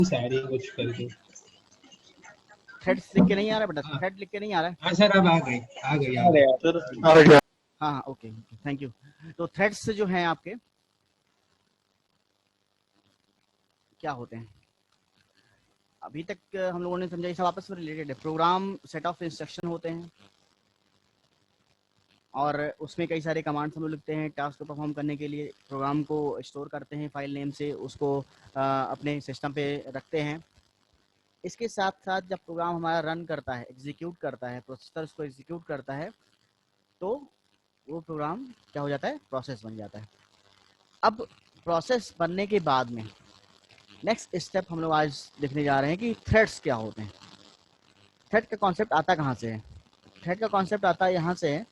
सारी कुछ करके। थ्रेड्स लिख के नहीं आ रहा बेटा, हाँ थ्रेड लिख के नहीं आ रहा है। हाँ सर, अब आ गई आ गई आ आ गई। गया सर, आ गया। हाँ हाँ, ओके ओके, थैंक यू। तो थ्रेड्स जो हैं आपके क्या होते हैं, अभी तक हम लोगों ने समझा ये सब आपस में रिलेटेड है। प्रोग्राम सेट ऑफ इंस्ट्रक्शन होते हैं और उसमें कई सारे कमांड्स हम लोग लिखते हैं टास्क को परफॉर्म करने के लिए। प्रोग्राम को स्टोर करते हैं फाइल नेम से, उसको अपने सिस्टम पे रखते हैं। इसके साथ साथ जब प्रोग्राम हमारा रन करता है, एग्जीक्यूट करता है, प्रोसेसर उसको एग्जीक्यूट करता है, तो वो प्रोग्राम क्या हो जाता है, प्रोसेस बन जाता है। अब प्रोसेस बनने के बाद में नेक्स्ट स्टेप हम लोग आज देखने जा रहे हैं कि थ्रेड्स क्या होते हैं। थ्रेड का कॉन्सेप्ट आता कहाँ से है? थ्रेड का कॉन्सेप्ट आता है यहाँ से है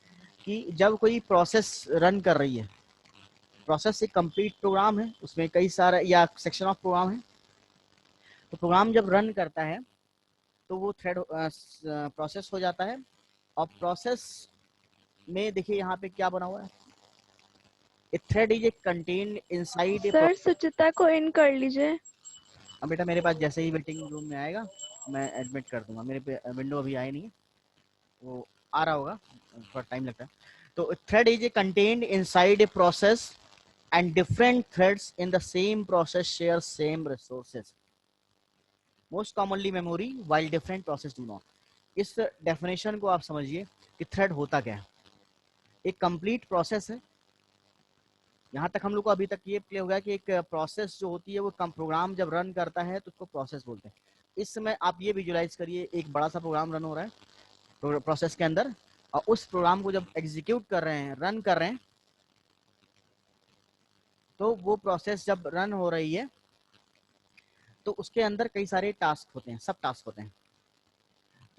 कि जब कोई प्रोसेस रन कर रही है, प्रोसेस एक कंप्लीट प्रोग्राम है, उसमें कई सारे या सेक्शन ऑफ प्रोग्राम है, तो प्रोग्राम जब रन करता है तो वो थ्रेड प्रोसेस हो जाता है। और प्रोसेस में देखिए यहाँ पे क्या बना हुआ है, a thread is a contained inside a. Sir Suchita को इन कर लीजिए। अब बेटा मेरे पास जैसे ही वेटिंग रूम में आएगा मैं एडमिट कर दूंगा, मेरे पे विंडो अभी आई नहीं है, वो आ रहा होगा, थोड़ा टाइम लगता है। तो thread is a contained inside a process and different threads in the same process share same resources, most commonly memory, while different process do not। इस डेफिनेशन को आप समझिए कि थ्रेड होता क्या है। एक कंप्लीट प्रोसेस है, यहाँ तक हम लोग को अभी तक ये क्लियर हो गया कि एक प्रोसेस जो होती है वो प्रोग्राम जब रन करता है तो उसको प्रोसेस बोलते हैं। इस समय आप ये विजुलाइज करिए, एक बड़ा सा प्रोग्राम रन हो रहा है प्रोसेस के अंदर, और उस प्रोग्राम को जब एग्जीक्यूट कर रहे हैं, रन कर रहे हैं, तो वो प्रोसेस जब रन हो रही है तो उसके अंदर कई सारे टास्क होते हैं, सब टास्क होते हैं।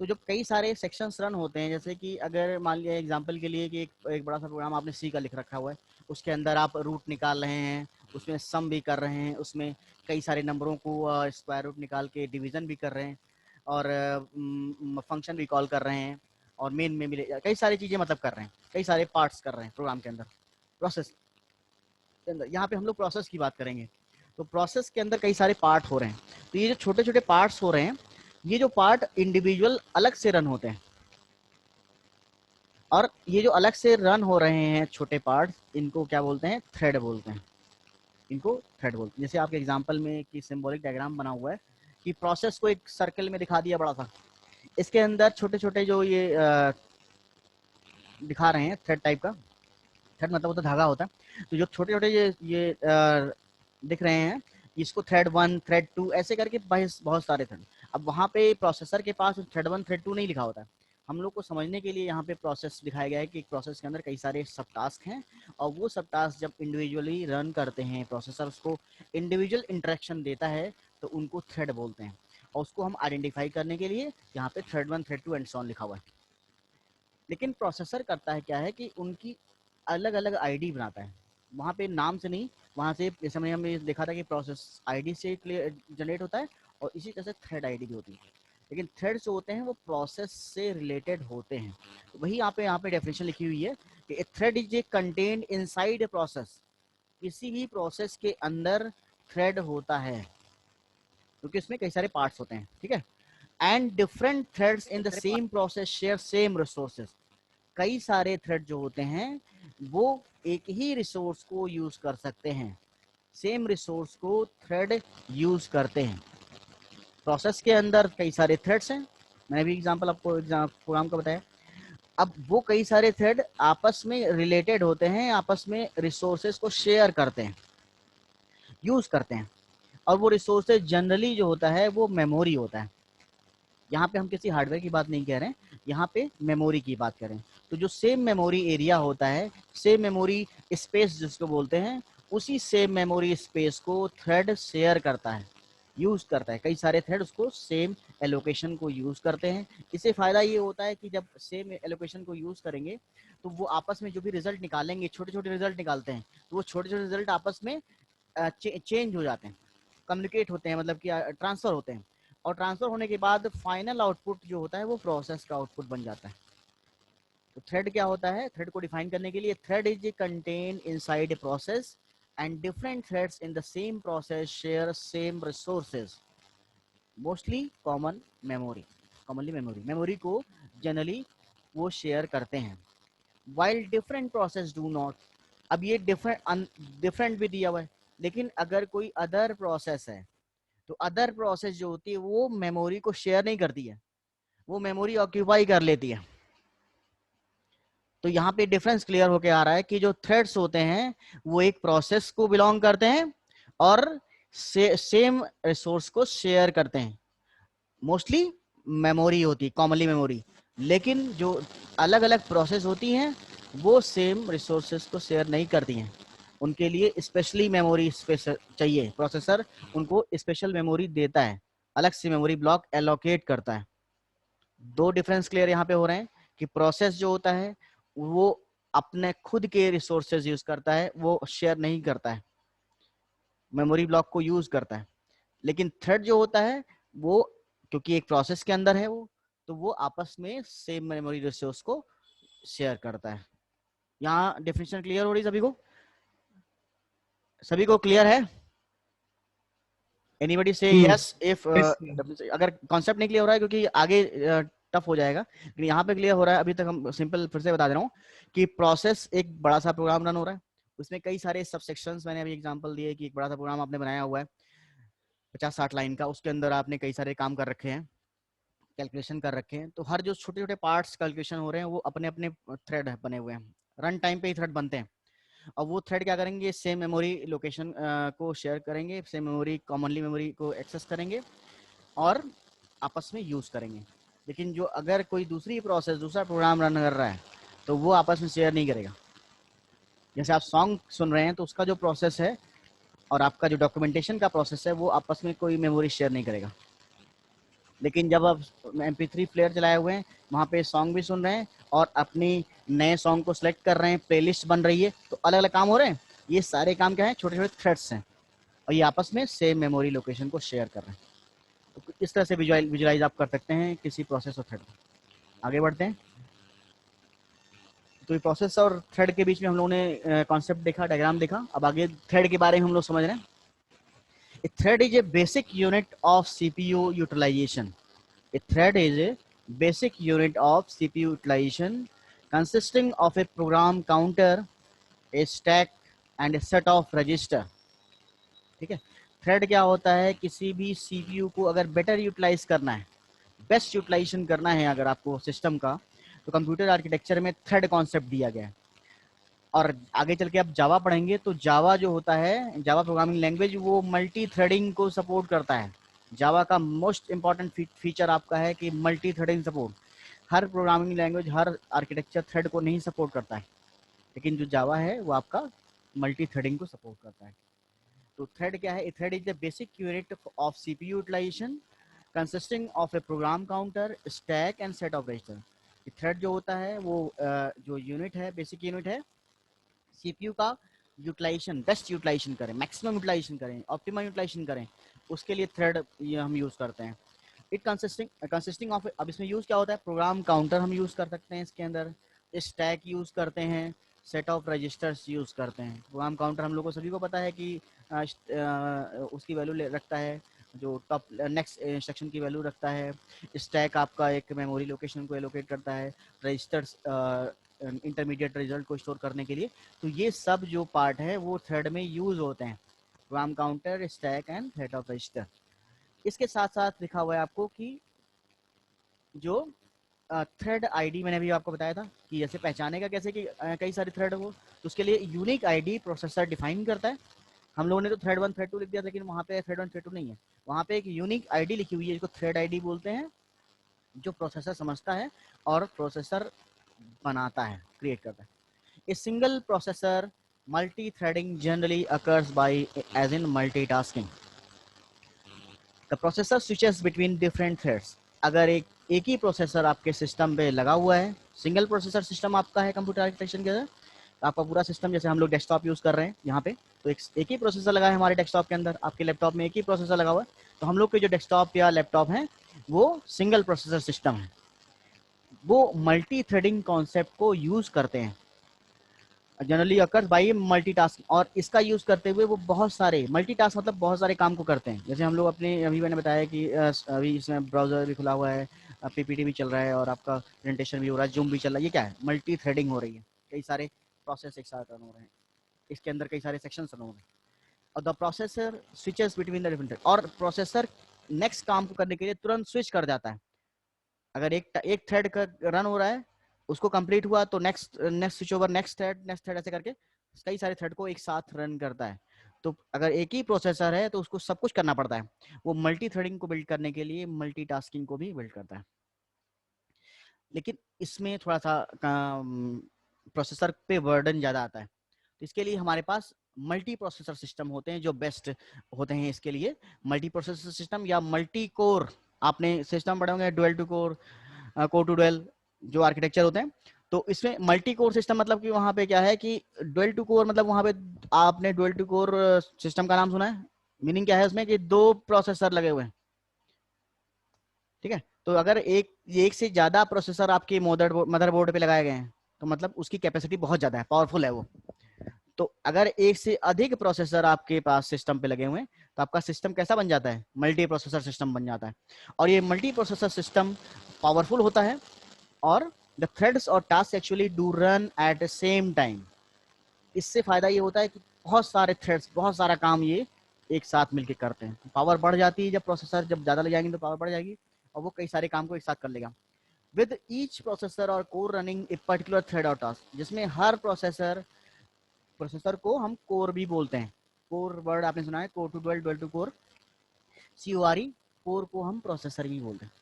तो जब कई सारे सेक्शंस रन होते हैं, जैसे कि अगर मान लिया एग्जांपल के लिए कि एक बड़ा सा प्रोग्राम आपने सी का लिख रखा हुआ है, उसके अंदर आप रूट निकाल रहे हैं, उसमें सम भी कर रहे हैं, उसमें कई सारे नंबरों को स्क्वायर रूट निकाल के डिवीजन भी कर रहे हैं, और फंक्शन भी कॉल कर रहे हैं, और मेन में मिले कई सारी चीज़ें मतलब कर रहे हैं, कई सारे पार्ट्स कर रहे हैं प्रोग्राम के अंदर, प्रोसेस के अंदर। यहाँ पे हम लोग प्रोसेस की बात करेंगे। तो प्रोसेस के अंदर कई सारे पार्ट हो रहे हैं, तो ये जो छोटे छोटे पार्ट्स हो रहे हैं, ये जो पार्ट इंडिविजुअल अलग से रन होते हैं, और ये जो अलग से रन हो रहे हैं छोटे पार्ट्स, इनको क्या बोलते हैं, थ्रेड बोलते हैं। इनको थ्रेड बोलते हैं। जैसे आपके एग्जांपल में कि सिंबॉलिक डायग्राम बना हुआ है कि प्रोसेस को एक सर्कल में दिखा दिया बड़ा सा, इसके अंदर छोटे छोटे जो ये दिखा रहे हैं थ्रेड टाइप का, थ्रेड मतलब होता धागा होता है, तो जो छोटे छोटे ये दिख रहे हैं, इसको थ्रेड 1 थ्रेड 2 ऐसे करके बहुत सारे थ्रेड। अब वहाँ पे प्रोसेसर के पास थ्रेड 1 थ्रेड 2 नहीं लिखा होता है, हम लोग को समझने के लिए यहाँ पे प्रोसेस दिखाया गया है कि एक प्रोसेस के अंदर कई सारे सब टास्क हैं, और वो सब टास्क जब इंडिविजुअली रन करते हैं, प्रोसेसर उसको इंडिविजुअल इंटरेक्शन देता है, तो उनको थ्रेड बोलते हैं। और उसको हम आइडेंटिफाई करने के लिए यहाँ पे thread 1 thread 2 and so on लिखा हुआ है। लेकिन प्रोसेसर करता है क्या है कि उनकी अलग अलग आईडी बनाता है, वहाँ पे नाम से नहीं, वहाँ से जैसे हमने देखा था कि प्रोसेस आईडी से जनरेट होता है, और इसी तरह से थ्रेड आईडी भी होती है। लेकिन थ्रेड्स जो होते हैं वो प्रोसेस से रिलेटेड होते हैं। तो वही यहाँ पे डेफिनेशन लिखी हुई है कि a thread is a contained inside a process, किसी भी प्रोसेस के अंदर थ्रेड होता है, क्योंकि उसमें कई सारे पार्ट्स होते हैं, ठीक है। And different threads in the same process share same resources, कई सारे थ्रेड जो होते हैं वो एक ही रिसोर्स को यूज कर सकते हैं, सेम रिसोर्स को थ्रेड यूज करते हैं। प्रोसेस के अंदर कई सारे थ्रेड्स हैं, मैंने भी एग्जांपल आपको प्रोग्राम का बताया। अब वो कई सारे थ्रेड आपस में रिलेटेड होते हैं, आपस में रिसोर्सेज को शेयर करते हैं, यूज करते हैं, और वो रिसोर्सेज जनरली जो होता है वो मेमोरी होता है। यहाँ पे हम किसी हार्डवेयर की बात नहीं कह रहे हैं, यहाँ पे मेमोरी की बात करें, तो जो सेम मेमोरी एरिया होता है, सेम मेमोरी स्पेस जिसको बोलते हैं, उसी सेम मेमोरी स्पेस को थ्रेड शेयर करता है, यूज करता है। कई सारे थ्रेड उसको सेम एलोकेशन को यूज करते हैं। इससे फायदा ये होता है कि जब सेम एलोकेशन को यूज करेंगे तो वो आपस में जो भी रिजल्ट निकालेंगे, छोटे छोटे रिजल्ट निकालते हैं, तो वो छोटे छोटे रिजल्ट आपस में चेंज हो जाते हैं, कम्युनिकेट होते हैं, मतलब कि ट्रांसफर होते हैं, और ट्रांसफर होने के बाद फाइनल आउटपुट जो होता है वो प्रोसेस का आउटपुट बन जाता है। तो थ्रेड क्या होता है, थ्रेड को डिफाइन करने के लिए, thread is contain inside a process and different threads in the same process share same resources. Mostly commonly memory को जनरली वो शेयर करते हैं, while different process do not. अब ये डिफरेंट भी दिया हुआ है, लेकिन अगर कोई अदर प्रोसेस है तो अदर प्रोसेस जो होती है वो मेमोरी को शेयर नहीं करती है, वो मेमोरी ऑक्यूपाई कर लेती है। तो यहाँ पे डिफरेंस क्लियर होके आ रहा है कि जो थ्रेड्स होते हैं वो एक प्रोसेस को बिलोंग करते हैं और सेम रिसोर्स को शेयर करते हैं। मोस्टली मेमोरी होती है, कॉमनली मेमोरी, लेकिन जो अलग अलग प्रोसेस होती हैं वो सेम रिसोर्सेज को शेयर नहीं करती हैं। उनके लिए स्पेशली मेमोरी स्पेशल चाहिए, प्रोसेसर उनको स्पेशल मेमोरी देता है, अलग से मेमोरी ब्लॉक एलोकेट करता है। दो डिफरेंस क्लियर यहाँ पे हो रहे हैं कि प्रोसेस जो होता है वो अपने खुद के रिसोर्सेज यूज करता है, वो शेयर नहीं करता है, मेमोरी ब्लॉक को यूज करता है। लेकिन थ्रेड जो होता है वो क्योंकि एक प्रोसेस के अंदर है तो वो आपस में सेम मेमोरी रिसोर्स को शेयर करता है। यहाँ डेफिनेशन क्लियर हो रही सभी को क्लियर है? एनीबडी से यस इफ Yes, अगर कॉन्सेप्ट नहीं क्लियर हो रहा है क्योंकि आगे टफ हो जाएगा, लेकिन यहाँ पे क्लियर हो रहा है। अभी तक हम सिंपल फिर से बता दे रहा हूँ कि प्रोसेस एक बड़ा सा प्रोग्राम रन हो रहा है, उसमें कई सारे सब सेक्शंस, मैंने अभी एग्जांपल दिए कि एक बड़ा सा प्रोग्राम आपने बनाया हुआ है 50-60 लाइन का, उसके अंदर आपने कई सारे काम कर रखे हैं, कैलकुलेशन कर रखे हैं। तो हर जो छोटे छोटे पार्ट्स कैलकुलेशन हो रहे हैं वो अपने अपने थ्रेड बने हुए हैं, रन टाइम पे ही थ्रेड बनते हैं। और वो थ्रेड क्या करेंगे, सेम मेमोरी लोकेशन को शेयर करेंगे, सेम मेमोरी कॉमनली मेमोरी को एक्सेस करेंगे और आपस में यूज करेंगे। लेकिन जो अगर कोई दूसरी प्रोसेस, दूसरा प्रोग्राम रन कर रहा है तो वो आपस में शेयर नहीं करेगा। जैसे आप सॉन्ग सुन रहे हैं तो उसका जो प्रोसेस है और आपका जो डॉक्यूमेंटेशन का प्रोसेस है वो आपस में कोई मेमोरी शेयर नहीं करेगा। लेकिन जब आप MP3 प्लेयर चलाए हुए हैं, वहाँ पे सॉन्ग भी सुन रहे हैं और अपनी नए सॉन्ग को सिलेक्ट कर रहे हैं, प्लेलिस्ट बन रही है, तो अलग अलग काम हो रहे हैं। ये सारे काम क्या है, छोटे छोटे थ्रेड्स हैं और ये आपस में सेम मेमोरी लोकेशन को शेयर कर रहे हैं। तो इस तरह से विजुअलाइज आप कर सकते हैं किसी प्रोसेस और थ्रेड को। आगे बढ़ते हैं। तो ये प्रोसेस और थ्रेड के बीच में हम लोगों ने कॉन्सेप्ट देखा, डायग्राम देखा। अब आगे थ्रेड के बारे में हम लोग समझ रहे हैं। A thread is a basic unit of CPU utilization. A thread is a basic unit of CPU utilization consisting of a program counter, a stack and a set of register. ठीक है, थ्रेड क्या होता है, किसी भी CPU को अगर better utilise करना है, बेस्ट यूटिलाइजेशन करना है अगर आपको सिस्टम का, तो कंप्यूटर आर्किटेक्चर में थ्रेड कॉन्सेप्ट दिया गया है। और आगे चल के आप जावा पढ़ेंगे तो जावा जो होता है, जावा प्रोग्रामिंग लैंग्वेज, वो मल्टी थ्रेडिंग को सपोर्ट करता है। जावा का मोस्ट इंपॉर्टेंट फीचर आपका है कि मल्टी थ्रेडिंग सपोर्ट। हर प्रोग्रामिंग लैंग्वेज, हर आर्किटेक्चर थ्रेड को नहीं सपोर्ट करता है, लेकिन जो जावा है वो आपका मल्टी थ्रेडिंग को सपोर्ट करता है। तो थ्रेड क्या है, thread is the basic unit of CPU utilisation consisting of a program counter, stack and set of register. Thread जो होता है वो जो यूनिट है, बेसिक यूनिट है CPU का यूटिलाइजेशन, बेस्ट यूटिलाइजेशन करें, मैक्सिमम यूटिलाइजेशन करें, ऑप्टिमम यूटिलाइजेशन करें, उसके लिए थ्रेड ये हम यूज करते हैं। इट कंसिस्टिंग ऑफ, अब इसमें यूज क्या होता है, प्रोग्राम काउंटर हम यूज कर सकते हैं इसके अंदर, स्टैक यूज करते हैं, सेट ऑफ रजिस्टर्स यूज करते हैं। प्रोग्राम काउंटर हम लोग को सभी को पता है कि उसकी वैल्यू रखता है, जो टॉप नेक्स्ट इंस्ट्रक्शन की वैल्यू रखता है। स्टैक आपका एक मेमोरी लोकेशन को एलोकेट करता है, रजिस्टर्स इंटरमीडिएट रिजल्ट को स्टोर करने के लिए। तो ये सब जो पार्ट है वो थ्रेड में यूज होते हैं, programme counter, stack and set of register. इसके साथ साथ लिखा हुआ है आपको कि जो थ्रेड आईडी, मैंने अभी आपको बताया था कि जैसे पहचानेगा कैसे कि कई सारे थ्रेड हो, तो उसके लिए यूनिक आईडी प्रोसेसर डिफाइन करता है। हम लोगों ने तो थ्रेड 1 थ्रेड 2 लिख दिया, लेकिन वहाँ पे थ्रेड 1 थ्रेड 2 नहीं है, वहाँ पे एक यूनिक आईडी लिखी हुई है जिसको थ्रेड आईडी बोलते हैं, जो प्रोसेसर समझता है और प्रोसेसर बनाता है, क्रिएट करता है। A single processor multi-threading generally occurs by as in multitasking. The processor switches between different threads. अगर एक ही प्रोसेसर आपके सिस्टम पे लगा हुआ है, सिंगल प्रोसेसर सिस्टम आपका है कंप्यूटर आर्किटेक्चर के अंदर, तो आपका पूरा सिस्टम, जैसे हम लोग डेस्कटॉप यूज कर रहे हैं यहाँ पे, तो एक ही प्रोसेसर लगा है हमारे डेस्कटॉप के अंदर, आपके लैपटॉप में एक ही प्रोसेसर लगा हुआ है, तो हम लोग के जो डेस्कटॉप या लैपटॉप हैं वो सिंगल प्रोसेसर सिस्टम है। वो मल्टी थ्रेडिंग कॉन्सेप्ट को यूज करते हैं। जनरली अकर्स बाय मल्टीटास्किंग, और इसका यूज करते हुए वो बहुत सारे मल्टीटास्क मतलब बहुत सारे काम को करते हैं। जैसे हम लोग अपने अभी मैंने बताया कि अभी इसमें ब्राउजर भी खुला हुआ है, पीपीटी भी चल रहा है और आपका प्रेजेंटेशन भी हो रहा है, जूम भी चल रहा है। ये क्या है? मल्टी थ्रेडिंग हो रही है, कई सारे प्रोसेस एक साथ रन हो रहे हैं, इसके अंदर कई सारे सेक्शंस रन हो रहे हैं। और the processor switches between the different, और प्रोसेसर नेक्स्ट काम को करने के लिए तुरंत स्विच कर जाता है। अगर एक थ्रेड का रन हो रहा है, उसको कंप्लीट हुआ तो next next switch over, next thread ऐसे करके कई सारे थ्रेड को एक साथ रन करता है। तो अगर एक ही प्रोसेसर है तो उसको सब कुछ करना पड़ता है। वो मल्टी थ्रेडिंग को बिल्ड करने के लिए मल्टीटास्किंग को भी बिल्ड करता है। लेकिन इसमें थोड़ा सा प्रोसेसर पे बर्डन ज़्यादा आता है। तो इसके लिए हमारे पास मल्टी प्रोसेसर सिस्टम होते हैं जो बेस्ट होते हैं इसके लिए। मल्टी प्रोसेसर सिस्टम या मल्टी कोर, आपने सिस्टम पढ़े होंगे dual two core, core two dual जो आर्किटेक्चर होते हैं। तो इसमें मल्टी कोर सिस्टम मतलब कि वहां पे क्या है कि डुअल टू कोर मतलब वहां पे आपने डुअल टू कोर सिस्टम का नाम सुना है? मीनिंग क्या है उसमें कि दो प्रोसेसर लगे हुए हैं, ठीक है। तो अगर एक से ज्यादा प्रोसेसर आपके मदरबोर्ड पे लगाए गए हैं तो मतलब उसकी कैपेसिटी बहुत ज्यादा है, पावरफुल है वो। तो अगर एक से अधिक प्रोसेसर आपके पास सिस्टम पे लगे हुए हैं तो आपका सिस्टम कैसा बन जाता है? मल्टी प्रोसेसर सिस्टम बन जाता है। और ये मल्टी प्रोसेसर सिस्टम पावरफुल होता है और द थ्रेड्स और task actually do run at the same time. इससे फायदा ये होता है कि बहुत सारे थ्रेड्स, बहुत सारा काम ये एक साथ मिलकर करते हैं। पावर बढ़ जाती है जब प्रोसेसर जब ज्यादा ले जाएंगे तो पावर बढ़ जाएगी और वो कई सारे काम को एक साथ कर लेगा। विद ईच प्रोसेसर और core running a particular thread और टास्क, जिसमें हर प्रोसेसर को हम कोर भी बोलते हैं। कोर वर्ड आपने सुना है, core two dual, dual two core, CORE, core को हम प्रोसेसर भी बोलते हैं।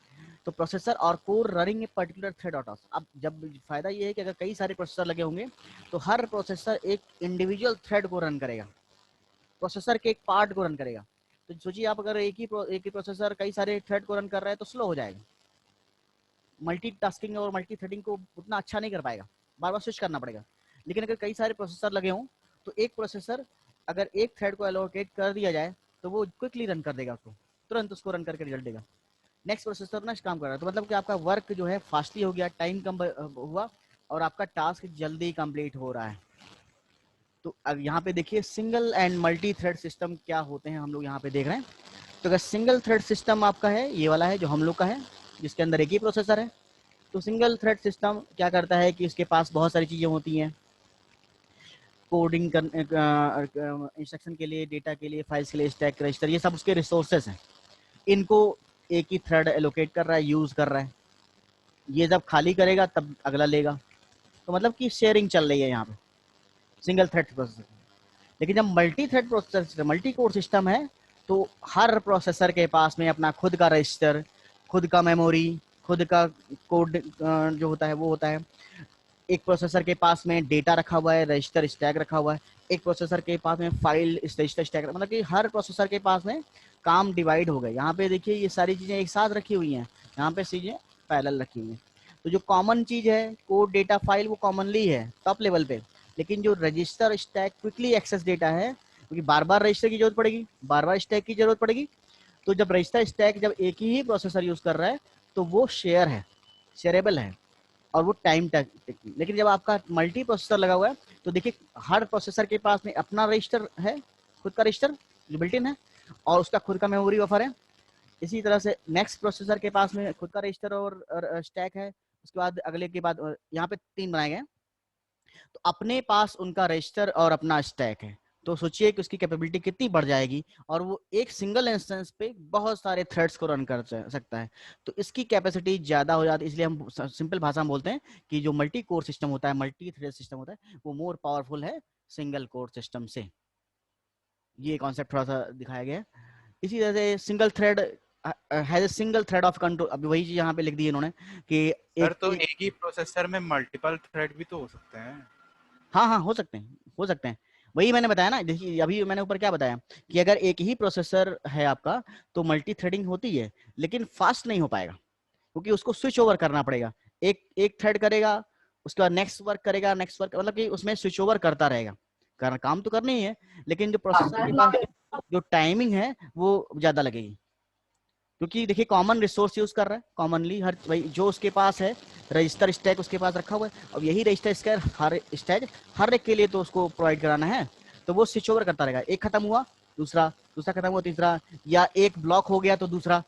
तो प्रोसेसर और core running a particular thread और टास्क। अब जब फायदा ये है कि अगर कई सारे प्रोसेसर लगे होंगे तो हर प्रोसेसर एक इंडिविजुअल थ्रेड को रन करेगा, प्रोसेसर के एक पार्ट को रन करेगा। तो सोचिए आप अगर एक ही प्रोसेसर कई सारे थ्रेड को रन कर रहा है तो स्लो हो जाएगा, मल्टीटास्किंग और मल्टी थ्रेडिंग को उतना अच्छा नहीं कर पाएगा, बार बार स्विच करना पड़ेगा। लेकिन अगर कई सारे प्रोसेसर लगे हों तो एक प्रोसेसर अगर एक थ्रेड को एलोकेट कर दिया जाए तो वो क्विकली रन कर देगा, उसको तुरंत उसको रन करके रिजल्ट देगा। नेक्स्ट प्रोसेसर नेक्स्ट काम कर रहा है, तो मतलब कि आपका वर्क जो है फास्टली हो गया, टाइम कम हुआ और आपका टास्क जल्दी कंप्लीट हो रहा है। तो अब यहाँ पे देखिए single and multi thread system क्या होते हैं, हम लोग यहाँ पे देख रहे हैं। तो अगर सिंगल थ्रेड सिस्टम आपका है, ये वाला है जो हम लोग का है, जिसके अंदर एक ही प्रोसेसर है। तो सिंगल थ्रेड सिस्टम क्या करता है कि उसके पास बहुत सारी चीज़ें होती हैं, कोडिंग इंस्ट्रक्शन के लिए, डेटा के लिए, फाइल्स के लिए, स्टैक, रजिस्टर, ये सब उसके रिसोर्सेज हैं। इनको एक ही थ्रेड एलोकेट कर रहा है, यूज़ कर रहा है। ये जब खाली करेगा तब अगला लेगा। तो मतलब कि शेयरिंग चल रही है यहाँ पे सिंगल थ्रेड प्रोसेसर। लेकिन जब multi thread processor, multi core system है तो हर प्रोसेसर के पास में अपना खुद का रजिस्टर, खुद का मेमोरी, खुद का कोड जो होता है वो होता है। एक प्रोसेसर के पास में डेटा रखा हुआ है, रजिस्टर स्टैक रखा हुआ है। एक प्रोसेसर के पास में फाइल रजिस्टर स्टैक, मतलब कि हर प्रोसेसर के पास में काम डिवाइड हो गए। यहाँ पे देखिए ये सारी चीज़ें एक साथ रखी हुई हैं, यहाँ पे चीज़ें पैरेलल रखी हुई हैं। तो जो कॉमन चीज़ है कोड, डेटा, फाइल, वो कॉमनली है टॉप लेवल पे। लेकिन जो register stack quickly access data है, क्योंकि बार बार रजिस्टर की जरूरत पड़ेगी, बार बार स्टैक की जरूरत पड़ेगी। तो जब रजिस्टर स्टैक जब एक ही प्रोसेसर यूज कर रहा है तो वो शेयर है, शेयरेबल है और वो टाइम तक। लेकिन जब आपका मल्टी प्रोसेसर लगा हुआ है तो देखिए हर प्रोसेसर के पास में अपना रजिस्टर है, खुद का रजिस्टर जो बिल्ट इन है, और उसका खुद का मेमोरी बफर है। इसी तरह से नेक्स्ट प्रोसेसर के पास में खुद का रजिस्टर और स्टैक है। उसके बाद अगले के बाद यहाँ पे 3 बनाए गए, तो अपने पास उनका रजिस्टर और अपना स्टैक है। तो सोचिए कि उसकी कैपेबिलिटी कितनी बढ़ जाएगी और वो एक सिंगल इंस्टेंस पे बहुत सारे थ्रेड्स को रन कर सकता है। तो इसकी कैपेसिटी ज्यादा हो जाती है, इसलिए हम सिंपल भाषा में बोलते हैं कि जो मल्टी कोर सिस्टम होता है, मल्टी थ्रेड सिस्टम होता है, वो मोर पावरफुल है सिंगल कोर सिस्टम से। ये कॉन्सेप्ट थोड़ा सा दिखाया गया है। इसी तरह से single thread has a single thread of control. अभी वही चीज यहाँ पे लिख दी इन्होंने कि सर एक तो एक ही प्रोसेसर में मल्टीपल थ्रेड भी तो हो सकते हैं। हाँ हाँ हो सकते हैं, हो सकते हैं। वही मैंने बताया ना, देखिए अभी मैंने ऊपर क्या बताया कि अगर एक ही प्रोसेसर है आपका तो मल्टी थ्रेडिंग होती है, लेकिन फास्ट नहीं हो पाएगा क्योंकि उसको स्विच ओवर करना पड़ेगा। एक एक थ्रेड करेगा, उसके बाद नेक्स्ट वर्क करेगा, नेक्स्ट वर्क, मतलब कि उसमें स्विच ओवर करता रहेगा। काम तो करना ही है, लेकिन जो प्रोसेसर के पास जो टाइमिंग है वो ज्यादा लगेगी, क्योंकि देखिए कॉमन रिसोर्स यूज कर रहा है, कॉमनली हर भाई जो उसके पास है रजिस्टर स्टैक उसके पास रखा हुआ है, अब यही रजिस्टर स्टैक हर एक के लिए तो उसको प्रोवाइड कराना है, तो वो स्विच ओवर करता रहेगा, एक खत्म हुआ दूसरा, दूसरा खत्म हुआ तीसरा, या एक ब्लॉक हो गया तो दूसरा,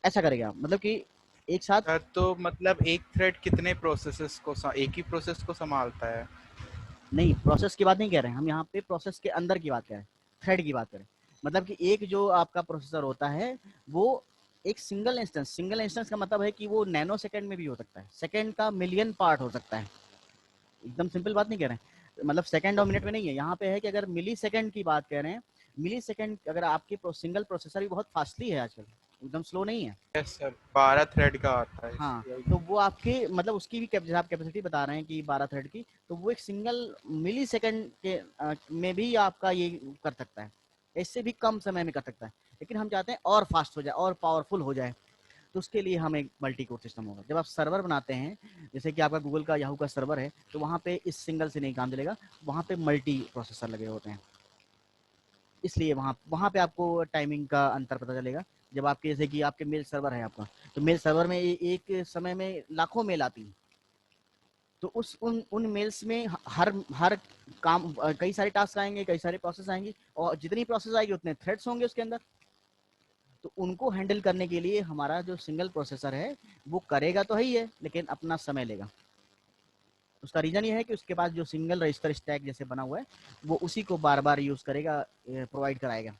ऐसा करेगा, मतलब कि एक साथ। सर तो मतलब एक थ्रेड कितने प्रोसेसेस को एक ही प्रोसेस को संभालता है? नहीं, प्रोसेस की बात नहीं कह रहे हैं हम, यहाँ पे प्रोसेस के अंदर की बात कर रहे हैं, थ्रेड की बात करें, मतलब कि एक जो आपका प्रोसेसर होता है वो एक सिंगल इंस्टेंस का मतलब है कि वो नैनो सेकंड में भी हो सकता है, सेकंड का मिलियन पार्ट हो सकता है, एकदम सिंपल बात नहीं कह रहे हैं, मतलब सेकंड और मिनट में नहीं है, यहाँ पे है कि अगर मिली सेकंड की बात कह रहे हैं, मिली सेकंड अगर आपकी सिंगल प्रोसेसर भी बहुत फास्टली है आजकल, एकदम स्लो नहीं है। यस सर, 12 थ्रेड का आता है। हाँ, तो वो आपके मतलब उसकी भी जैसे आप कैपेसिटी बता रहे हैं कि 12 थ्रेड की, तो वो एक सिंगल मिली सेकेंड के में भी आपका ये कर सकता है, इससे भी कम समय में कर सकता है, लेकिन हम चाहते हैं और फास्ट हो जाए और पावरफुल हो जाए, तो उसके लिए हमें एक मल्टी कोर सिस्टम होगा। जब आप सर्वर बनाते हैं, जैसे कि आपका गूगल का याहू का सर्वर है, तो वहाँ पे इस सिंगल से नहीं काम चलेगा, वहाँ पे मल्टी प्रोसेसर लगे होते हैं, इसलिए वहाँ वहाँ पे आपको टाइमिंग का अंतर पता चलेगा। जब आपके जैसे कि आपके मेल सर्वर है आपका, तो मेल सर्वर में एक समय में लाखों मेल आती है, तो उस उन मेल्स में हर हर काम कई सारे टास्क आएंगे, कई सारे प्रोसेस आएंगे, और जितनी प्रोसेस आएगी उतने थ्रेड्स होंगे उसके अंदर, तो उनको हैंडल करने के लिए हमारा जो सिंगल प्रोसेसर है वो करेगा तो है ही है, लेकिन अपना समय लेगा। उसका रीजन ये है कि उसके पास जो सिंगल रजिस्टर स्टैक जैसे बना हुआ है वो उसी को बार बार यूज करेगा, प्रोवाइड कराएगा।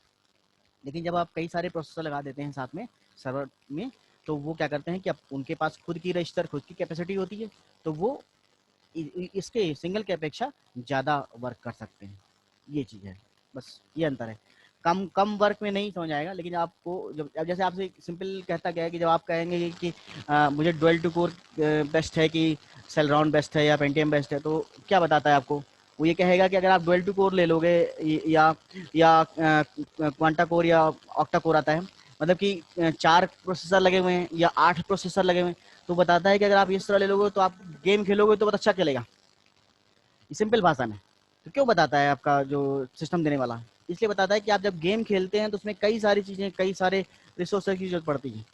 लेकिन जब आप कई सारे प्रोसेसर लगा देते हैं साथ में सर्वर में, तो वो क्या करते हैं कि अब उनके पास खुद की रजिस्टर, खुद की कैपेसिटी होती है, तो वो इसके सिंगल की अपेक्षा ज़्यादा वर्क कर सकते हैं, ये चीज़ है, बस ये अंतर है। कम कम वर्क में नहीं समझ आएगा, लेकिन आपको जब अब जैसे आपसे सिंपल कहता गया है कि जब आप कहेंगे कि मुझे डुअल टू कोर बेस्ट है कि सेलरॉन बेस्ट है या पेंटियम बेस्ट है, तो क्या बताता है आपको? वो ये कहेगा कि अगर आप डुअल टू कोर ले लोगे या क्वांटा कोर या ऑक्टा कोर आता है, मतलब कि 4 प्रोसेसर लगे हुए हैं या 8 प्रोसेसर लगे हुए हैं, तो बताता है कि अगर आप इस तरह ले लोगे तो आप गेम खेलोगे तो बहुत अच्छा चलेगा, सिंपल भाषा में। तो क्यों बताता है आपका जो सिस्टम देने वाला? इसलिए बताता है कि आप जब गेम खेलते हैं तो उसमें कई सारी चीज़ें, कई सारे रिसोर्सेज की जरूरत पड़ती है,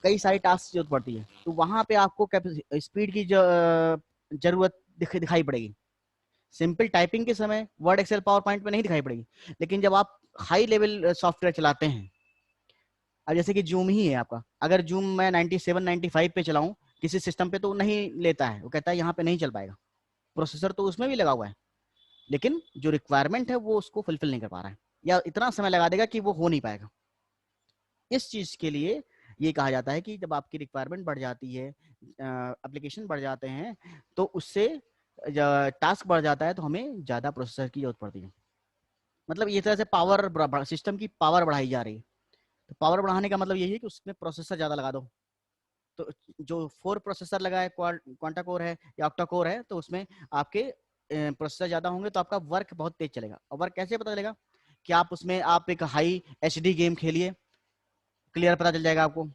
कई सारी टास्क की जरूरत पड़ती है, तो वहाँ पे आपको स्पीड की जरूरत दिखाई पड़ेगी। सिंपल टाइपिंग के समय वर्ड, एक्सेल, पावर पॉइंट में नहीं दिखाई पड़ेगी, लेकिन जब आप हाई लेवल सॉफ्टवेयर चलाते हैं, अब जैसे कि जूम ही है आपका, अगर जूम मैं 97 95 पे चलाऊं किसी सिस्टम पे तो नहीं लेता है, वो कहता है यहाँ पे नहीं चल पाएगा, प्रोसेसर तो उसमें भी लगा हुआ है, लेकिन जो रिक्वायरमेंट है वो उसको फुलफिल नहीं कर पा रहा है, या इतना समय लगा देगा कि वो हो नहीं पाएगा। इस चीज के लिए ये कहा जाता है कि जब आपकी रिक्वायरमेंट बढ़ जाती है, एप्लीकेशन बढ़ जाते हैं, तो उससे टास्क बढ़ जाता है, तो हमें ज्यादा प्रोसेसर की जरूरत पड़ती है। मतलब ये तरह से पावर, सिस्टम की पावर बढ़ाई जा रही है। तो पावर बढ़ाने का मतलब यही है कि उसमें प्रोसेसर ज्यादा लगा दो। तो जो 4 प्रोसेसर लगा है, क्वांटा कोर है या ऑक्टा कोर है, तो उसमें आपके प्रोसेसर ज्यादा होंगे, तो आपका वर्क बहुत तेज चलेगा। और वर्क कैसे पता चलेगा? कि आप उसमें आप एक हाई एचडी गेम खेलिए, क्लियर पता चल जाएगा आपको।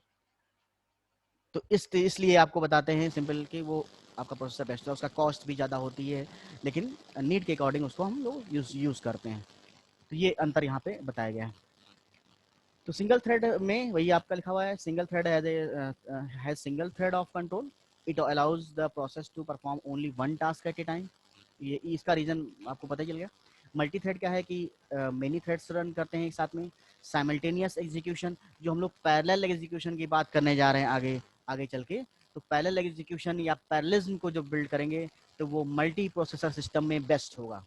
तो इसलिए आपको बताते हैं सिंपल कि वो आपका प्रोसेसर बेस्ट है, उसका कॉस्ट भी ज़्यादा होती है, लेकिन नीड के अकॉर्डिंग उसको हम लोग यूज़ करते हैं। तो ये अंतर यहाँ पे बताया गया है। तो सिंगल थ्रेड में वही आपका लिखा हुआ है, single thread has single thread of control, it allows the process to perform only one task at a time. ये इसका रीजन आपको पता ही चल गया। मल्टी थ्रेड क्या है कि मेनी थ्रेड्स रन करते हैं एक साथ में। साइमल्टेनियस एग्जीक्यूशन, जो हम लोग पैरेलल एग्जीक्यूशन की बात करने जा रहे हैं आगे आगे चल के, तो पैरेलल एग्जीक्यूशन या पैरेललिज्म को जो बिल्ड करेंगे तो वो मल्टी प्रोसेसर सिस्टम में बेस्ट होगा,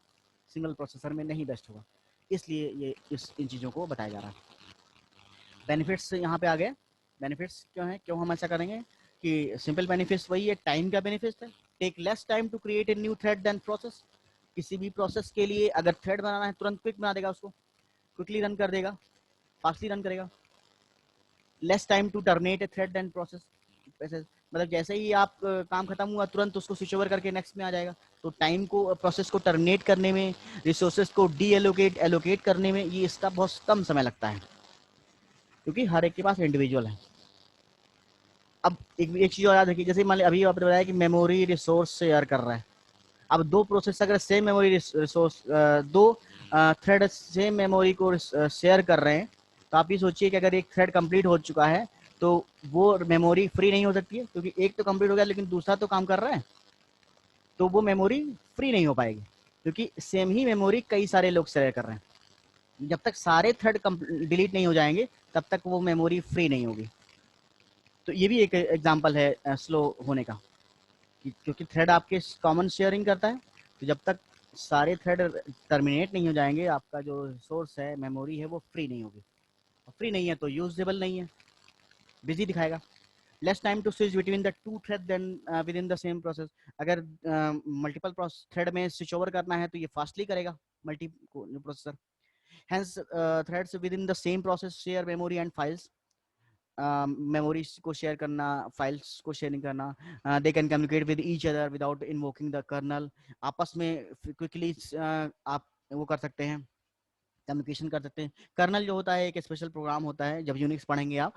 सिंगल प्रोसेसर में नहीं बेस्ट होगा। इसलिए ये इन चीज़ों को बताया जा रहा है। बेनिफिट्स यहाँ पे आ गए। बेनिफिट्स क्यों है, क्यों हम ऐसा करेंगे कि सिंपल बेनिफिट्स वही है, टाइम का बेनिफिट है। Take less time to create a new thread then process. किसी भी प्रोसेस के लिए अगर थ्रेड बनाना है तुरंत क्विक बना देगा, उसको क्विकली रन कर देगा, फास्टली रन करेगा। Less time to terminate a thread then process, मतलब जैसे ही आप काम खत्म हुआ तुरंत उसको स्विच ओवर करके नेक्स्ट में आ जाएगा। तो टाइम को, प्रोसेस को टर्मिनेट करने में, रिसोर्सेज को डी एलोकेट करने में ये इसका बहुत कम समय लगता है, क्योंकि हर एक के पास इंडिविजुअल है। अब एक चीज और याद रखिए, जैसे मान लीजिए अभी आपने बताया कि मेमोरी रिसोर्स शेयर कर रहा है। अब दो प्रोसेस अगर सेम मेमोरी रिसोर्स, दो थ्रेड सेम मेमोरी को शेयर कर रहे हैं, तो आप ये सोचिए कि अगर एक थ्रेड कंप्लीट हो चुका है तो वो मेमोरी फ्री नहीं हो सकती है, क्योंकि एक तो कंप्लीट हो गया लेकिन दूसरा तो काम कर रहा है, तो वो मेमोरी फ्री नहीं हो पाएगी, क्योंकि सेम ही मेमोरी कई सारे लोग शेयर कर रहे हैं। जब तक सारे थ्रेड डिलीट नहीं हो जाएंगे तब तक वो मेमोरी फ्री नहीं होगी। तो ये भी एक एग्जांपल है स्लो होने का, क्योंकि थ्रेड आपके कॉमन शेयरिंग करता है, तो जब तक सारे थ्रेड टर्मिनेट नहीं हो जाएंगे आपका जो सोर्स है मेमोरी है वो फ्री नहीं होगी। फ्री नहीं है तो यूजेबल नहीं है, बिजी दिखाएगा। Less time to switch between the two thread then within the same process. अगर मल्टीपल थ्रेड में स्विच ओवर करना है तो ये फास्टली करेगा multi processor. Hence threads within the same process share memory and files. Memories को शेयर करना, फाइल्स को शेयरिंग करना। They can communicate with each other without invoking the kernel. आपस में क्विकली आप वो कर सकते हैं, कम्युनिकेशन कर सकते हैं। कर्नल जो होता है एक स्पेशल प्रोग्राम होता है, जब यूनिक्स पढ़ेंगे आप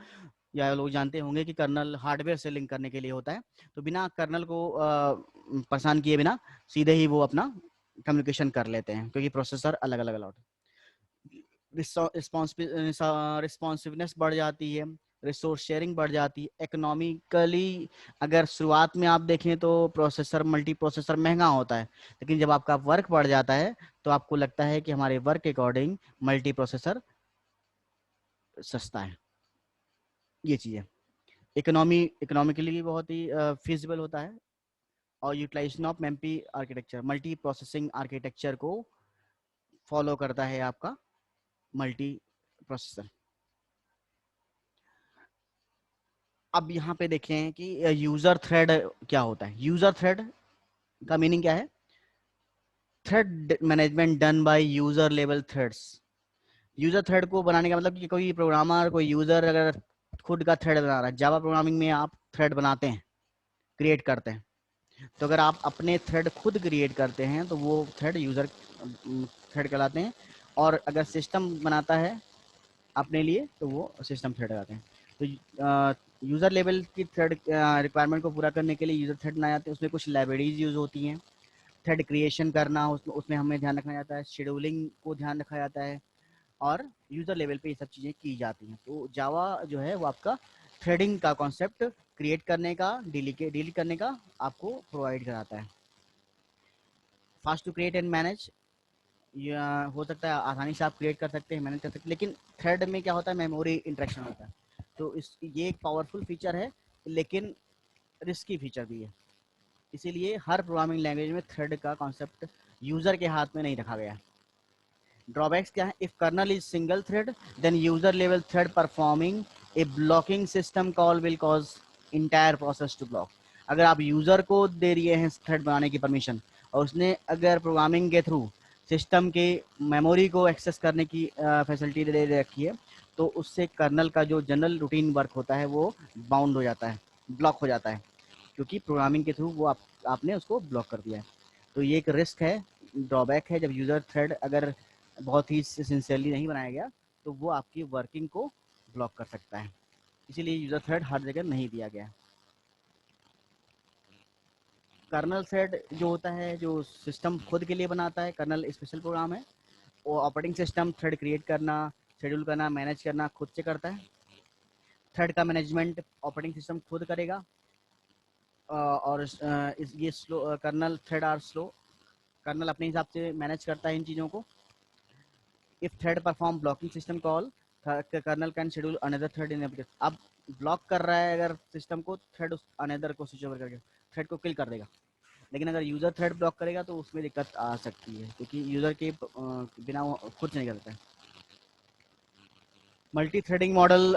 या लोग जानते होंगे कि कर्नल हार्डवेयर से लिंक करने के लिए होता है। तो बिना कर्नल को परेशान किए बिना सीधे ही वो अपना कम्युनिकेशन कर लेते हैं, क्योंकि प्रोसेसर अलग अलग अलग। रिस्पॉन्सिवनेस बढ़ जाती है, रिसोर्स शेयरिंग बढ़ जाती है। इकोनॉमिकली अगर शुरुआत में आप देखें तो प्रोसेसर मल्टी प्रोसेसर महंगा होता है, लेकिन जब आपका वर्क बढ़ जाता है तो आपको लगता है कि हमारे वर्क के अकॉर्डिंग मल्टी प्रोसेसर सस्ता है। ये चीज़ है। इकोनॉमिकली भी बहुत ही फिजिबल होता है। और utilisation of MP architecture, multi processing architecture को फॉलो करता है आपका मल्टी प्रोसेसर। अब यहाँ पे देखें कि यूजर थ्रेड क्या होता है। यूजर थ्रेड का मीनिंग क्या है? Thread management done by user level threads. User thread को बनाने का मतलब कि कोई प्रोग्रामर, कोई यूजर अगर खुद का थ्रेड बना रहा है, जावा प्रोग्रामिंग में आप थ्रेड बनाते हैं, क्रिएट करते हैं, तो अगर आप अपने थ्रेड खुद क्रिएट करते हैं तो वो थ्रेड यूजर थ्रेड कहलाते हैं। और अगर सिस्टम बनाता है अपने लिए तो वो सिस्टम थ्रेड कहलाते हैं। तो यूजर लेवल की थ्रेड रिक्वायरमेंट को पूरा करने के लिए यूजर थ्रेड बनाए जाते हैं। उसमें कुछ लाइब्रेरीज यूज होती हैं। थ्रेड क्रिएशन करना, उसमें हमें ध्यान रखना जाता है, शेड्यूलिंग को ध्यान रखा जाता है, और यूजर लेवल पे ये सब चीज़ें की जाती हैं। तो जावा जो है वो आपका थ्रेडिंग का कॉन्सेप्ट क्रिएट करने का, डिलीट करने का आपको प्रोवाइड कराता है। Fast to create and manage, या हो सकता है आसानी से आप क्रिएट कर सकते हैं, मैनेज कर सकते हैं। लेकिन थ्रेड में क्या होता है, मेमोरी इंटरेक्शन होता है। तो ये एक पावरफुल फीचर है लेकिन रिस्की फीचर भी है। इसीलिए हर प्रोग्रामिंग लैंग्वेज में थ्रेड का कॉन्सेप्ट यूजर के हाथ में नहीं रखा गया है। ड्रॉबैक्स क्या है? If kernel is single thread then user level thread performing a blocking system call will cause entire process to block. अगर आप यूजर को दे रहे हैं थ्रेड बनाने की परमिशन, और उसने अगर प्रोग्रामिंग के थ्रू सिस्टम के मेमोरी को एक्सेस करने की फैसिलिटी दे रखी है, तो उससे कर्नल का जो जनरल रूटीन वर्क होता है वो बाउंड हो जाता है, ब्लॉक हो जाता है, क्योंकि प्रोग्रामिंग के थ्रू वो आपने उसको ब्लॉक कर दिया है। तो ये एक रिस्क है, ड्रॉबैक है। जब यूजर थ्रेड अगर बहुत ही सिंसियरली नहीं बनाया गया तो वो आपकी वर्किंग को ब्लॉक कर सकता है। इसीलिए यूजर थ्रेड हर जगह नहीं दिया गया। कर्नल थ्रेड जो होता है, जो सिस्टम खुद के लिए बनाता है, कर्नल स्पेशल प्रोग्राम है। वो ऑपरेटिंग सिस्टम थ्रेड क्रिएट करना, शेड्यूल करना, मैनेज करना खुद से करता है। थ्रेड का मैनेजमेंट ऑपरेटिंग सिस्टम खुद करेगा। और ये slow, kernel thread are slow. Kernel अपने हिसाब से मैनेज करता है इन चीज़ों को। If thread perform blocking system call, kernel can schedule another thread in application. अब ब्लॉक कर रहा है अगर सिस्टम को, थ्रेड उस अनदर को स्विच ओवर करके थ्रेड को किल कर देगा। लेकिन अगर यूजर थ्रेड ब्लॉक करेगा तो उसमें दिक्कत आ सकती है, क्योंकि यूजर के बिना वो खुद नहीं करता है। मल्टी थ्रेडिंग मॉडल,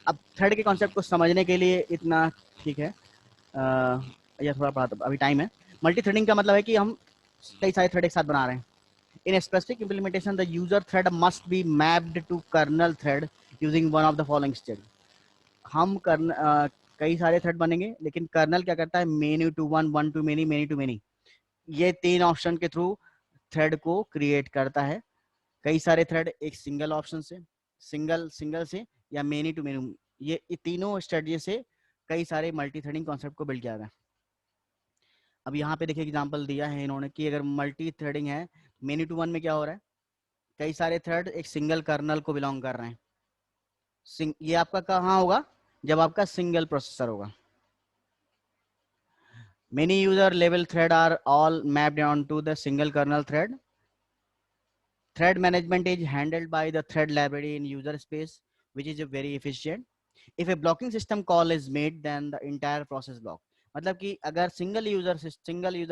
अब थ्रेड के कॉन्सेप्ट को समझने के लिए इतना ठीक है, या थोड़ा पढ़ा, अभी टाइम है। मल्टी थ्रेडिंग का मतलब है कि हम कई सारे थ्रेड एक साथ बना रहे हैं। In a specific implementation, the user thread must be mapped to kernel thread using one of the following steps. हम कई सारे थ्रेड बनेंगे, लेकिन कर्नल क्या करता है, many to one, one to many, many to many, ये तीन ऑप्शन के थ्रू थ्रेड को क्रिएट करता है। कई सारे थ्रेड एक सिंगल ऑप्शन से, सिंगल से, या मेनी टू मेनी, ये तीनों स्ट्रेटजी से कई सारे मल्टी थ्रेडिंग कॉन्सेप्ट को बिल्ड किया गया है। अब यहाँ पे देखिए एग्जांपल दिया है इन्होंने कि अगर मल्टी थ्रेडिंग है, मेनी टू वन में क्या हो रहा है, कई सारे थ्रेड एक सिंगल कर्नल को बिलोंग कर रहे हैं। ये आपका कहाँ होगा? जब आपका सिंगल प्रोसेसर होगा। Many user level thread are all mapped onto the single kernel thread. Thread management is handled by the thread library in user space, which is very efficient. If a blocking system call is made, then the entire process block. मतलब कि अगर single user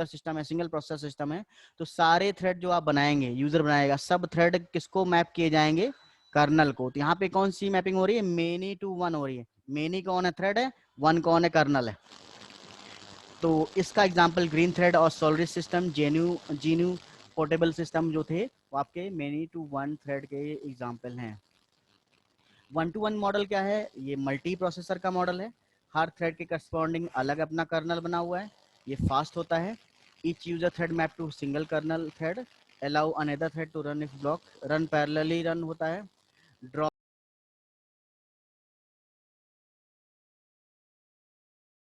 system है, single processor system है, तो सारे thread जो आप बनाएंगे, यूजर बनाएगा, सब थ्रेड किसको मैप किए जाएंगे? कर्नल को। तो यहाँ पे कौन सी मैपिंग हो रही है? मेनी टू वन हो रही है। मेनी कौन है? थ्रेड है। वन कौन है? कर्नल है। तो इसका एग्जांपल ग्रीन थ्रेड और सोलरिस सिस्टम, जीन्यू पोर्टेबल सिस्टम जो थे वो आपके मेनी टू वन थ्रेड के एग्जांपल हैं। 1 to 1 मॉडल क्या है? ये मल्टी प्रोसेसर का मॉडल है। हर थ्रेड के करस्पॉन्डिंग अलग अपना कर्नल बना हुआ है। ये फास्ट होता है। Each user thread map to single kernel thread, allow another thread to run if block, run parallelly run होता है। ड्रॉ